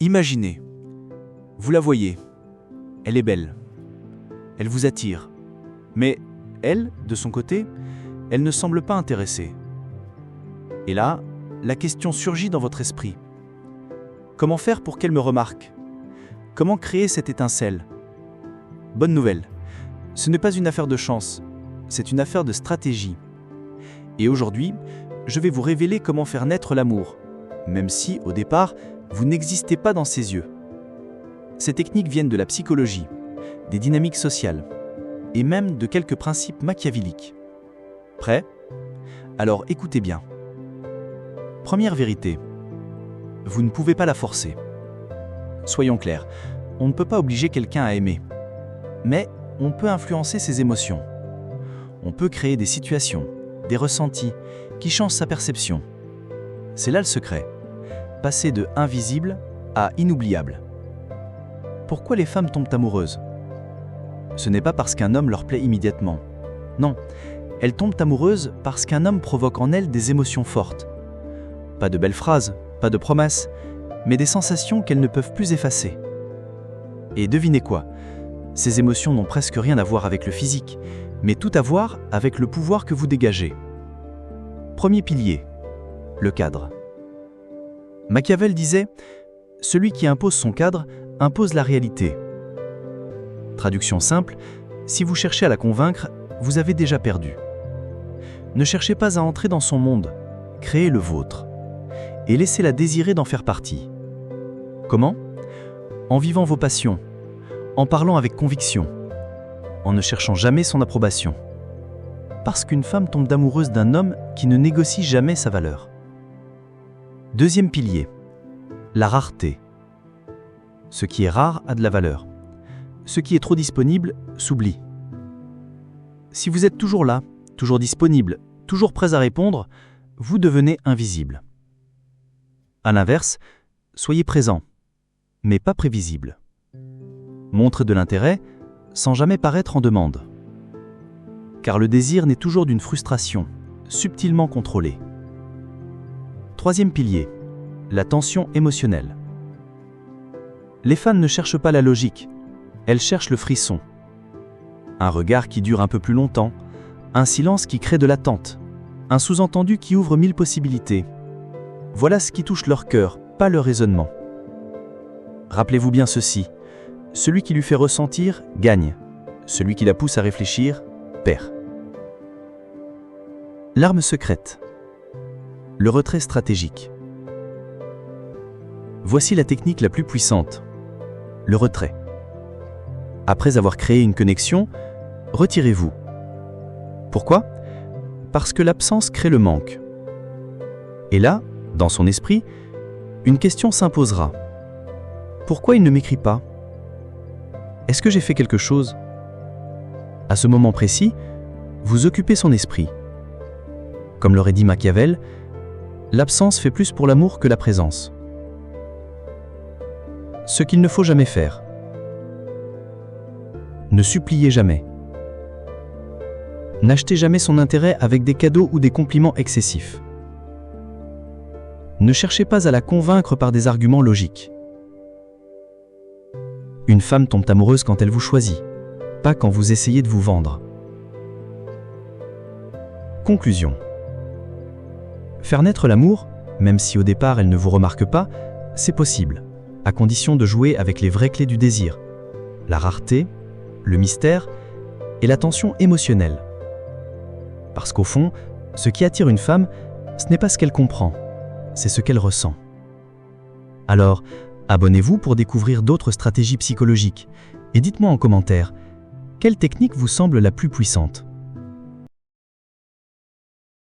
Imaginez, vous la voyez, elle est belle, elle vous attire, mais elle, de son côté, elle ne semble pas intéressée. Et là, la question surgit dans votre esprit. Comment faire pour qu'elle me remarque? Comment créer cette étincelle? Bonne nouvelle, ce n'est pas une affaire de chance, c'est une affaire de stratégie. Et aujourd'hui, je vais vous révéler comment faire naître l'amour, même si, au départ, vous n'existez pas dans ses yeux. Ces techniques viennent de la psychologie, des dynamiques sociales, et même de quelques principes machiavéliques. Prêt? Alors écoutez bien. Première vérité, vous ne pouvez pas la forcer. Soyons clairs, on ne peut pas obliger quelqu'un à aimer. Mais on peut influencer ses émotions. On peut créer des situations, des ressentis, qui changent sa perception. C'est là le secret. Passer de invisible à inoubliable. Pourquoi les femmes tombent amoureuses? Ce n'est pas parce qu'un homme leur plaît immédiatement. Non, elles tombent amoureuses parce qu'un homme provoque en elles des émotions fortes. Pas de belles phrases, pas de promesses, mais des sensations qu'elles ne peuvent plus effacer. Et devinez quoi? Ces émotions n'ont presque rien à voir avec le physique, mais tout à voir avec le pouvoir que vous dégagez. Premier pilier, le cadre. Machiavel disait « Celui qui impose son cadre impose la réalité ». Traduction simple, si vous cherchez à la convaincre, vous avez déjà perdu. Ne cherchez pas à entrer dans son monde, créez le vôtre. Et laissez-la désirer d'en faire partie. Comment? En vivant vos passions, en parlant avec conviction, en ne cherchant jamais son approbation. Parce qu'une femme tombe amoureuse d'un homme qui ne négocie jamais sa valeur. Deuxième pilier, la rareté. Ce qui est rare a de la valeur. Ce qui est trop disponible s'oublie. Si vous êtes toujours là, toujours disponible, toujours prêt à répondre, vous devenez invisible. À l'inverse, soyez présent, mais pas prévisible. Montrez de l'intérêt sans jamais paraître en demande. Car le désir naît toujours d'une frustration, subtilement contrôlée. Troisième pilier, la tension émotionnelle. Les femmes ne cherchent pas la logique, elles cherchent le frisson. Un regard qui dure un peu plus longtemps, un silence qui crée de l'attente, un sous-entendu qui ouvre 1000 possibilités. Voilà ce qui touche leur cœur, pas leur raisonnement. Rappelez-vous bien ceci, celui qui lui fait ressentir, gagne. Celui qui la pousse à réfléchir, perd. L'arme secrète. Le retrait stratégique. Voici la technique la plus puissante. Le retrait. Après avoir créé une connexion, retirez-vous. Pourquoi? Parce que l'absence crée le manque. Et là, dans son esprit, une question s'imposera. Pourquoi il ne m'écrit pas? Est-ce que j'ai fait quelque chose? À ce moment précis, vous occupez son esprit. Comme l'aurait dit Machiavel, l'absence fait plus pour l'amour que la présence. Ce qu'il ne faut jamais faire. Ne suppliez jamais. N'achetez jamais son intérêt avec des cadeaux ou des compliments excessifs. Ne cherchez pas à la convaincre par des arguments logiques. Une femme tombe amoureuse quand elle vous choisit, pas quand vous essayez de vous vendre. Conclusion. Faire naître l'amour, même si au départ elle ne vous remarque pas, c'est possible, à condition de jouer avec les vraies clés du désir, la rareté, le mystère et la tension émotionnelle. Parce qu'au fond, ce qui attire une femme, ce n'est pas ce qu'elle comprend, c'est ce qu'elle ressent. Alors, abonnez-vous pour découvrir d'autres stratégies psychologiques et dites-moi en commentaire, quelle technique vous semble la plus puissante ?